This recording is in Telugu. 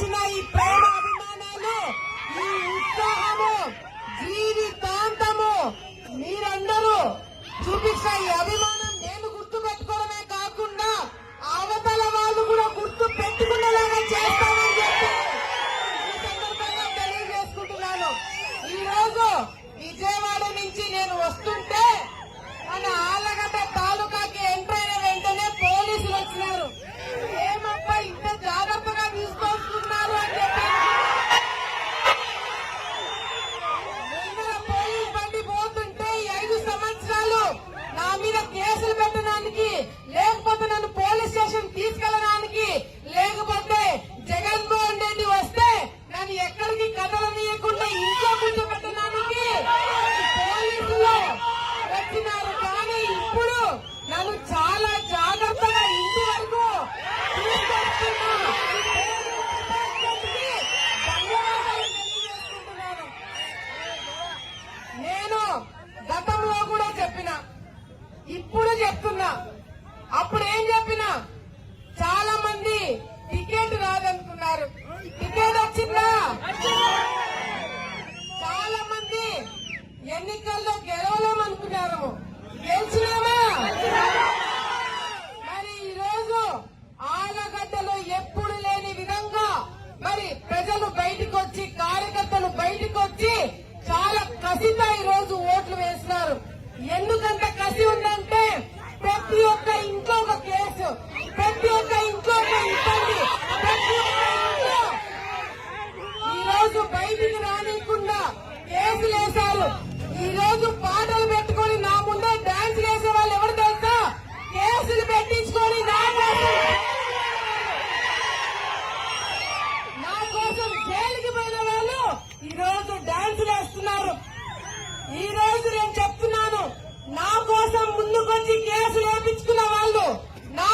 వచ్చిన ఈ ప్రేమ అభిమానాలు, ఈ ఉత్సాహము, జీవితాంతము మీరందరూ చూపించిన ఈ అభిమానం నేను గుర్తు పెట్టుకోవడమే కాకుండా అవతల వాళ్ళు కూడా గుర్తు పెట్టుకునేలాగా చేస్తానని చెప్పి ఈ సందర్భంగా తెలియజేసుకుంటున్నాను. ఈ రోజు విజయవాడ నుంచి నేను వస్తుంటే మన ఆలగడ్డ తాలూకాకి ఎంటర్ అయిన వెంటనే పోలీసులు వచ్చినారు. ఏమబ్బా ఇంత జాగ్రత్తగా తీసుకొస్తున్నారు అని చెప్పి పోలీస్ బండి పోతుంటే 5 సంవత్సరాలు నా మీద కేసులు పెట్టడానికి, లేకపోతే నన్ను పోలీస్ స్టేషన్ తీసుకెళ్ళడానికి, లేకపోతే జగన్మోహన్ రెడ్డి వస్తే నన్ను ఎక్కడికి కదలనీయకుండా ఇంట్లో కూర్చోబెట్టడానికి పోలీసులు వచ్చినారు. కానీ ఇప్పుడు నన్ను చాలా జాగ్రత్తగా ఇంటి వరకు తీసుకొస్తున్నా. ధన్యవాదాలు తెలియజేసుకుంటున్నాను. నేను గతంలో కూడా చెప్పిన, ఇప్పుడు చెప్తున్నా, అప్పుడు ఏం చెప్పినా చాలా మంది టికెట్ రాదనుకున్నారు. టికెట్ వచ్చిందా? చాలా మంది ఎన్నికల్లో గెలవలేమనుకున్నారు. గెలిచినామా? మరి ఈ రోజు ఆలగడ్డలో ఎప్పుడు లేని విధంగా మరి ప్రజలు బయటకు వచ్చి, కార్యకర్తలు బయటకు వచ్చి చాలా కసితో ఈ రోజు ఓట్లు వేస్తున్నారు. ఎందుకంత కసి ఉందంటే ప్రతి ఒక్క ఇంట్లో ఒక కేసు, ప్రతి ఒక్క ఇంట్లో ఒక ఇబ్బంది, ప్రతి ఒక్క ఇంట్లో ఈ రోజు బయటికి రానికుండా కేసులు వేశారు. ఈ రోజు పాటలు పెట్టుకొని నా ముందే డాన్స్ చేసే వాళ్ళు ఎవరు తెలుసా? కేసులు పెట్టించుకొని నా కోసం జైలుకి పోయిన వాళ్ళు ఈ రోజు డాన్సులు వేస్తున్నారు. ఈ రోజు నేను చెప్తున్నాను, నా కోసం ముందుకొచ్చి కేసులు వేయించుకున్న వాళ్ళు, నా